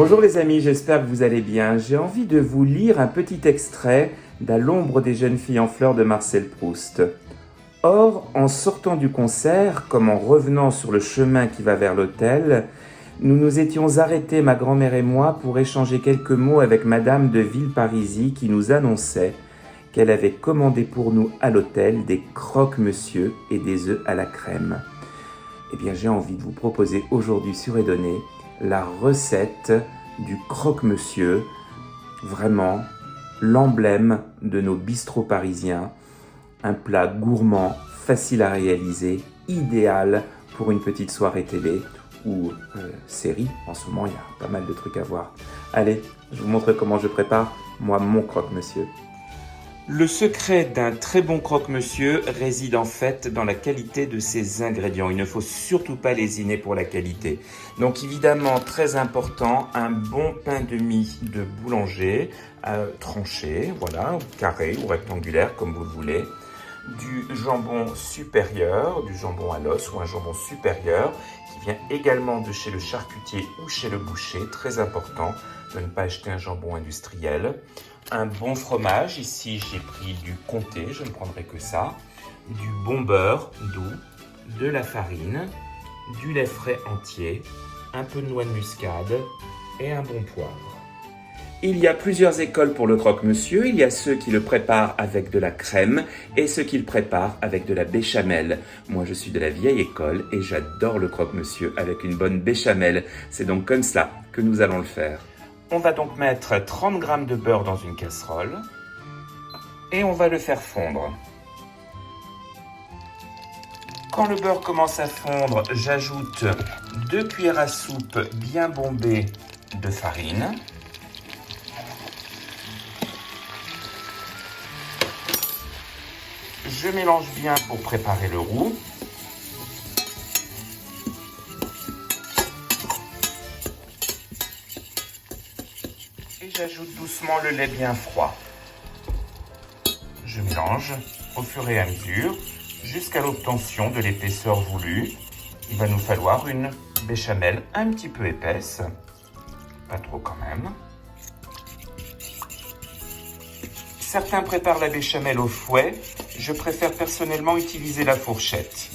Bonjour les amis, j'espère que vous allez bien. J'ai envie de vous lire un petit extrait d'À l'ombre des jeunes filles en fleurs de Marcel Proust. Or, en sortant du concert, comme en revenant sur le chemin qui va vers l'hôtel, nous nous étions arrêtés, ma grand-mère et moi, pour échanger quelques mots avec Madame de Villeparisis qui nous annonçait qu'elle avait commandé pour nous à l'hôtel des croque-monsieur et des œufs à la crème. Eh bien, j'ai envie de vous proposer aujourd'hui sur Edonné la recette du croque-monsieur, vraiment l'emblème de nos bistrots parisiens, un plat gourmand, facile à réaliser, idéal pour une petite soirée télé ou série. En ce moment, il y a pas mal de trucs à voir. Allez, je vous montre comment je prépare, moi, mon croque-monsieur. Le secret d'un très bon croque-monsieur réside en fait dans la qualité de ses ingrédients. Il ne faut surtout pas lésiner pour la qualité. Donc évidemment, très important, un bon pain de mie de boulanger, tranché, voilà, carré ou rectangulaire comme vous le voulez. Du jambon supérieur, du jambon à l'os ou un jambon supérieur qui vient également de chez le charcutier ou chez le boucher, très important de ne pas acheter un jambon industriel. Un bon fromage, ici j'ai pris du comté, je ne prendrai que ça, du bon beurre doux, de la farine, du lait frais entier, un peu de noix de muscade et un bon poivre. Il y a plusieurs écoles pour le croque-monsieur, il y a ceux qui le préparent avec de la crème et ceux qui le préparent avec de la béchamel. Moi je suis de la vieille école et j'adore le croque-monsieur avec une bonne béchamel, c'est donc comme cela que nous allons le faire. On va donc mettre 30 g de beurre dans une casserole et on va le faire fondre. Quand le beurre commence à fondre, j'ajoute 2 cuillères à soupe bien bombées de farine. Je mélange bien pour préparer le roux. Et j'ajoute doucement le lait bien froid. Je mélange au fur et à mesure jusqu'à l'obtention de l'épaisseur voulue. Il va nous falloir une béchamel un petit peu épaisse, pas trop quand même. Certains préparent la béchamel au fouet, je préfère personnellement utiliser la fourchette.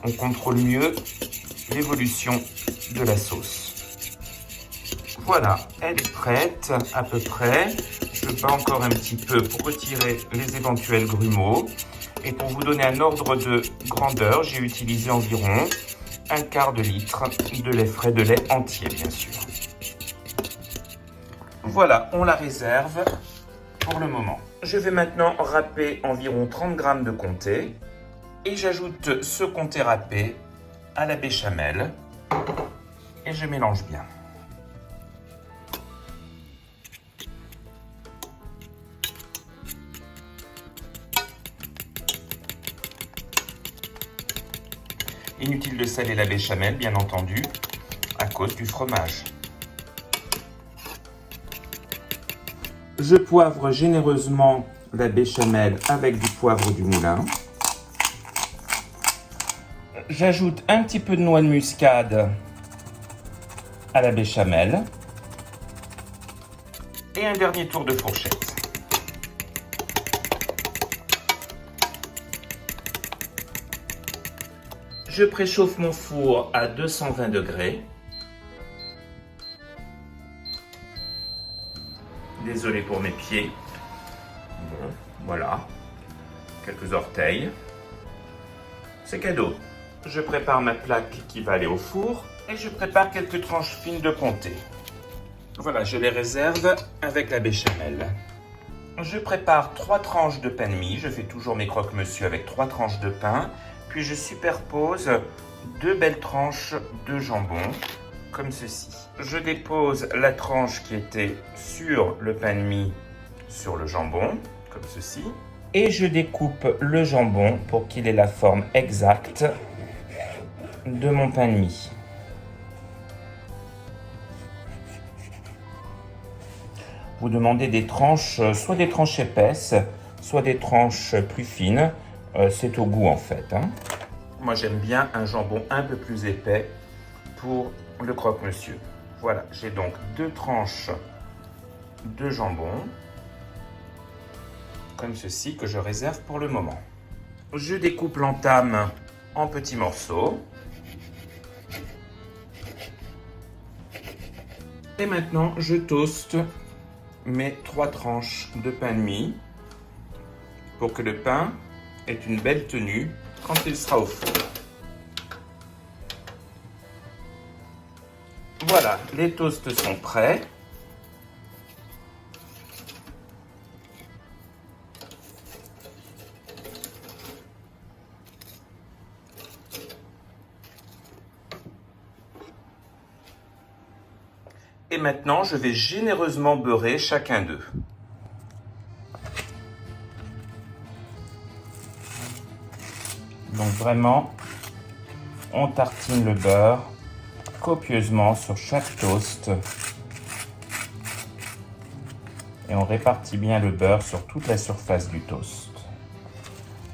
On contrôle mieux l'évolution de la sauce. Voilà, elle est prête à peu près. Je bats encore un petit peu pour retirer les éventuels grumeaux. Et pour vous donner un ordre de grandeur, j'ai utilisé environ un quart de litre de lait frais, de lait entier bien sûr. Voilà, on la réserve pour le moment. Je vais maintenant râper environ 30 g de comté et j'ajoute ce comté râpé à la béchamel et je mélange bien. Inutile de saler la béchamel, bien entendu, à cause du fromage. Je poivre généreusement la béchamel avec du poivre du moulin. J'ajoute un petit peu de noix de muscade à la béchamel. Et un dernier tour de fourchette. Je préchauffe mon four à 220 degrés. Désolé pour mes pieds. Bon, voilà. Quelques orteils. C'est cadeau. Je prépare ma plaque qui va aller au four et je prépare quelques tranches fines de comté. Voilà, je les réserve avec la béchamel. Je prépare 3 tranches de pain de mie. Je fais toujours mes croque-monsieur avec 3 tranches de pain. Puis je superpose 2 belles tranches de jambon, comme ceci. Je dépose la tranche qui était sur le pain de mie sur le jambon, comme ceci. Et je découpe le jambon pour qu'il ait la forme exacte de mon pain de mie. Vous demandez des tranches, soit des tranches épaisses, soit des tranches plus fines. C'est au goût en fait. Moi j'aime bien un jambon un peu plus épais pour le croque-monsieur. Voilà, j'ai donc 2 tranches de jambon, comme ceci, que je réserve pour le moment. Je découpe l'entame en petits morceaux. Et maintenant, je toaste mes 3 tranches de pain de mie pour que le pain ait une belle tenue quand il sera au four. Voilà, les toasts sont prêts. Et maintenant, je vais généreusement beurrer chacun d'eux. Donc vraiment, on tartine le beurre copieusement sur chaque toast. Et on répartit bien le beurre sur toute la surface du toast.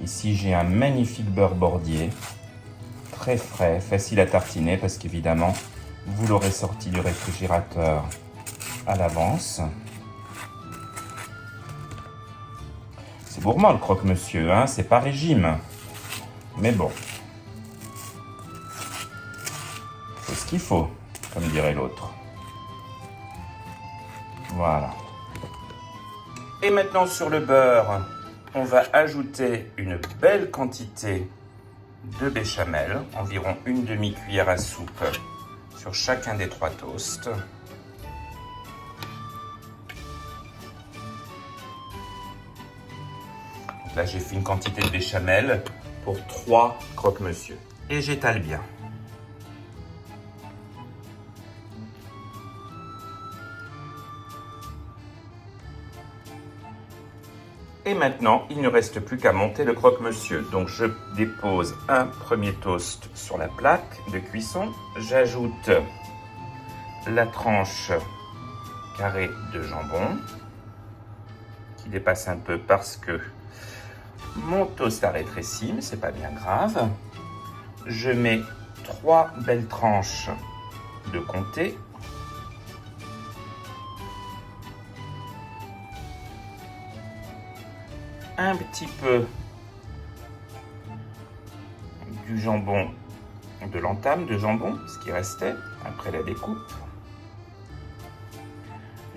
Ici, j'ai un magnifique beurre bordier, très frais, facile à tartiner parce qu'évidemment, vous l'aurez sorti du réfrigérateur à l'avance. C'est gourmand le croque-monsieur, hein, c'est pas régime. Mais bon, c'est ce qu'il faut, comme dirait l'autre. Voilà. Et maintenant sur le beurre, on va ajouter une belle quantité de béchamel, environ une demi-cuillère à soupe sur chacun des 3 toasts. Donc là, j'ai fait une quantité de béchamel pour 3 croque-monsieur. Et j'étale bien. Et maintenant, il ne reste plus qu'à monter le croque-monsieur. Donc je dépose un premier toast sur la plaque de cuisson. J'ajoute la tranche carrée de jambon, qui dépasse un peu parce que mon toast a rétréci, mais c'est pas bien grave. Je mets 3 belles tranches de comté. Un petit peu du jambon, de l'entame de jambon, ce qui restait après la découpe.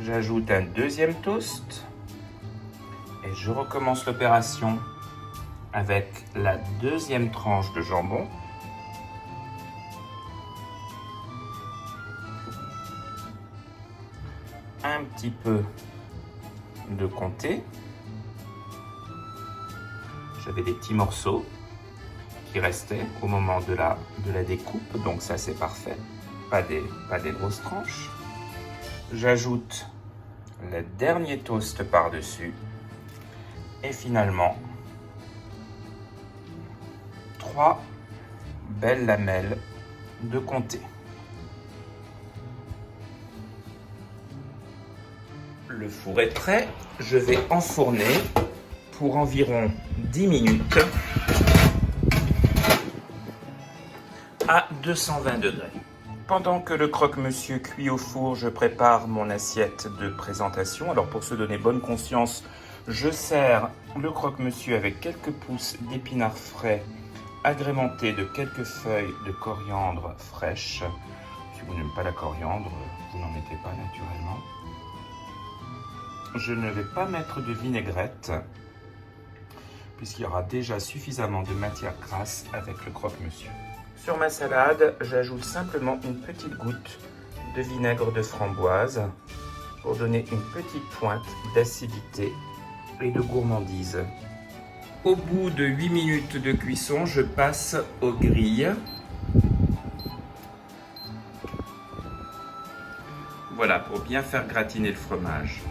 J'ajoute un deuxième toast et je recommence l'opération avec la deuxième tranche de jambon. Un petit peu de comté. J'avais des petits morceaux qui restaient au moment de la découpe, donc ça c'est parfait, pas des grosses tranches. J'ajoute le dernier toast par-dessus et finalement 3 belles lamelles de comté. Le four est prêt, je vais enfourner pour environ 10 minutes à 220 degrés. Pendant que le croque-monsieur cuit au four, je prépare mon assiette de présentation. Alors pour se donner bonne conscience, je sers le croque-monsieur avec quelques pousses d'épinards frais agrémentés de quelques feuilles de coriandre fraîche. Si vous n'aimez pas la coriandre, vous n'en mettez pas naturellement. Je ne vais pas mettre de vinaigrette puisqu'il y aura déjà suffisamment de matière grasse avec le croque-monsieur. Sur ma salade, j'ajoute simplement une petite goutte de vinaigre de framboise pour donner une petite pointe d'acidité et de gourmandise. Au bout de 8 minutes de cuisson, je passe aux grilles. Voilà, pour bien faire gratiner le fromage.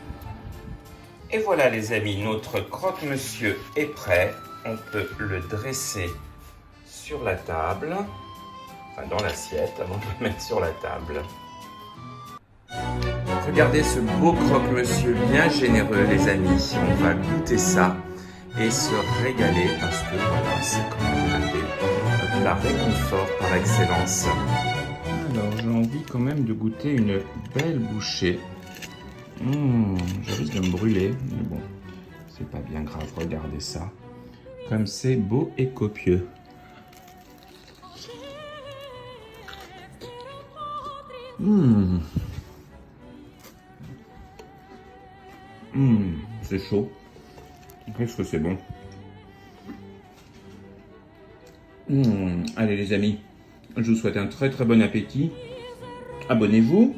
Et voilà les amis, notre croque-monsieur est prêt. On peut le dresser sur la table, enfin dans l'assiette avant de le mettre sur la table. Regardez ce beau croque-monsieur bien généreux les amis. On va goûter ça et se régaler parce que voilà, c'est quand même un plat réconfort par excellence. Alors, j'ai envie quand même de goûter une belle bouchée. Je risque de me brûler, mais bon, c'est pas bien grave, regardez ça. Comme c'est beau et copieux. C'est chaud. Qu'est-ce que c'est bon. Allez les amis, je vous souhaite un très très bon appétit. Abonnez-vous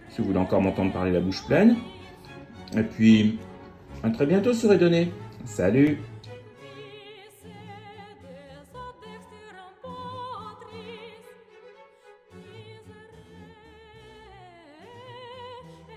si vous voulez encore m'entendre parler la bouche pleine. Et puis, à très bientôt sur Edonné. Salut!